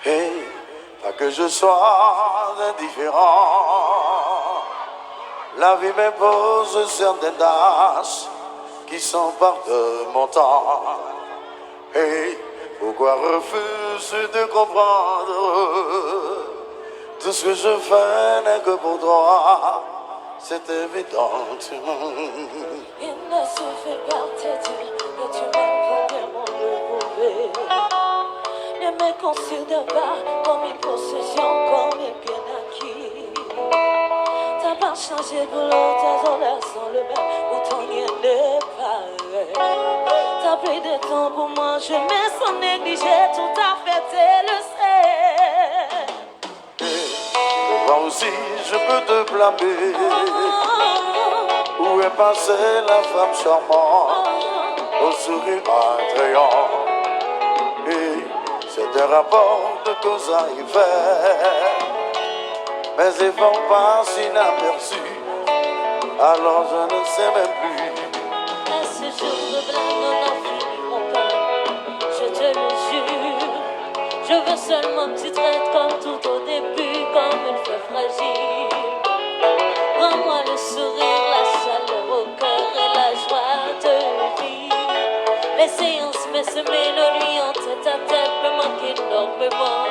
Et pas que je sois indifférent, la vie m'impose certaines tâches qui s'emparent de mon temps. Et pourquoi refuse de comprendre? Tout ce que je fais n'est que pour toi, c'est évident. Il ne suffit pas de te dire que tu m'aimes pour tellement le prouver. Ne me considère pas comme une possession, comme un bien acquis. T'as pas changé pour l'autre, tes horaires sont le même, pourtant rien n'est pareil. T'as pris de temps pour moi, je me sens négligé, tout à fait, tu le sais. Moi aussi, je peux te blâmer. Où est passée la femme charmante au sourire attrayant? Et c'est un rapport de cause à effet, mais ils vont passer inaperçus, alors je ne sais même plus. À ce jour de blague, nous n'en finirons pas, je te le jure. Je veux seulement que tu traites comme tout au début, comme une fleur fragile. Rends-moi le sourire, la chaleur au cœur et la joie de vivre. Les séances me semées nos nuits en tête à tête me manquent énormément.